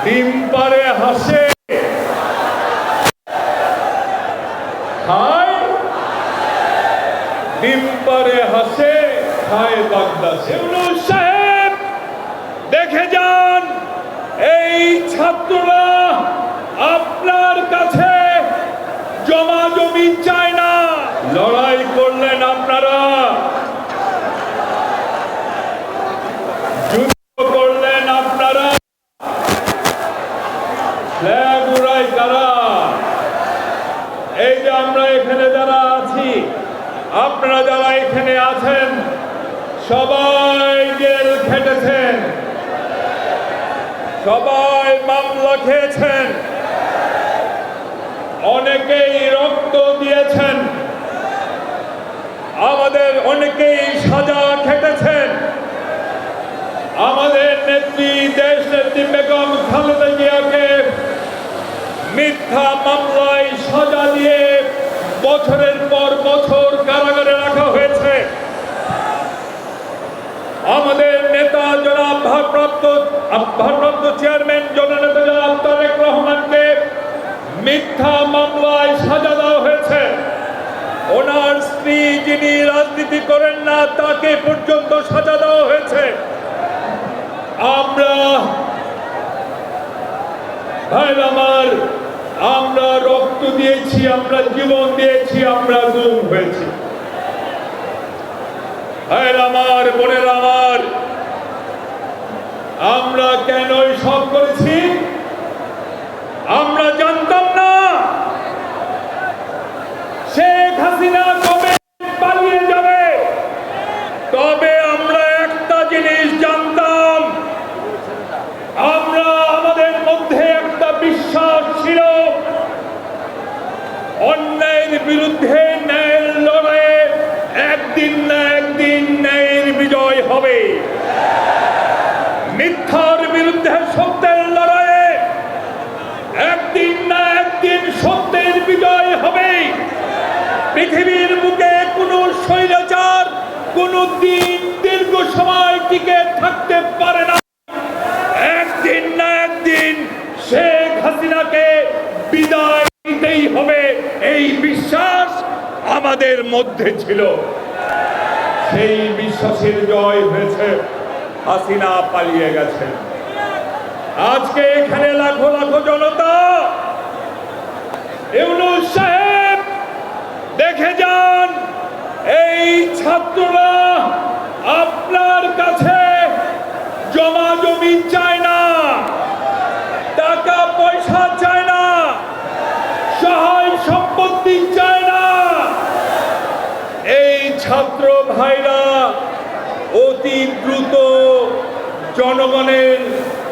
ডিম পারে হাসে খায়, ডিম পারে হাসে খায় বাগদাসে। সাহেব দেখে যান, এই ছাত্ররা আপনার কাছে জমা জমি চায় না। লড়াই করলেন আপনারা, যুদ্ধ করলেন আপনারা, ফ্ল্যাগ উড়াই কারা? এই যে আমরা এখানে যারা আছি, আপনারা যারা এখানে আছেন, সবাই জেল খেটেছেন, সবাই মামলা খেয়েছেন, অনেকেই রক্ত দিয়েছেন, আমাদের অনেকেই সাজা খেটেছেন। আমাদের নেত্রী, দেশ নেত্রী বেগম খালেদা জিয়াকে মিথ্যা মামলায় সাজা দিয়ে বছরের পর বছর কারাগারে রাখা হয়েছে। আমাদের নেতা জনাব ভারপ্রাপ্ত চেয়ারম্যান জননেতা জনাব তারেক রহমানকে মিথ্যা মামলায় সাজা দেওয়া হয়েছে। ওনার স্ত্রী যিনি রাজনীতি করেন না, তাকে পর্যন্ত সাজা দেওয়া হয়েছে। আমরা ভাইরা আমার, আমরা রক্ত দিয়েছি, আমরা জীবন দিয়েছি, আমরা গুম হয়েছি। ভাইরা আমার, বোনেরা আমার, আমরা কেন সব করেছি? আমরা জানতাম না শেখ হাসিনা কবে পালিয়ে যাবে, তবে আমরা একটা জিনিস জানতাম, আমরা আমাদের মধ্যে একটা বিশ্বাস ছিল, অন্যায়ের বিরুদ্ধে ন্যায়ের লড়াইয়ে একদিন না একদিন ন্যায়ের বিজয় হবে। মিথ্যার বিরুদ্ধে সত্যের লড়াইয়ে একদিন না একদিন সত্যের বিজয় হবে। পৃথিবীর বুকে কোন স্বৈরাচার কোন দিন দীর্ঘ সময় টিকে থাকতে পারে না। একদিন না একদিন শেখ হাসিনাকে বিদায় দিতেই হবে, এই বিশ্বাস আমাদের মধ্যে ছিল। সেই বিশ্বাসের জয় হয়েছে, হাসিনা পালিয়ে গেছে। আজকে এখানে লাখো লাখো জনতা, ইউনূস সাহেব দেখে যান, এই ছাত্ররা আপনার কাছে জমা জমি চায় না, টাকা পয়সা চায় না, সহায় সম্পত্তি চায় না। এই ছাত্র ভাইরা অতি দ্রুত জনগণের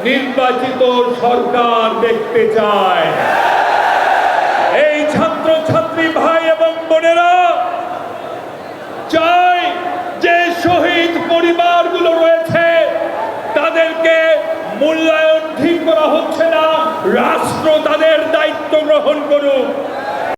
নির্বাচিত সরকার দেখতে চায়। এই ছাত্র ছাত্রী ভাই এবং বোনেরা চায় যে শহীদ পরিবারগুলো রয়েছে তাদেরকে মূল্যায়ন ঠিক করা হচ্ছে না, রাষ্ট্র তাদের দায়িত্ব গ্রহণ করুক।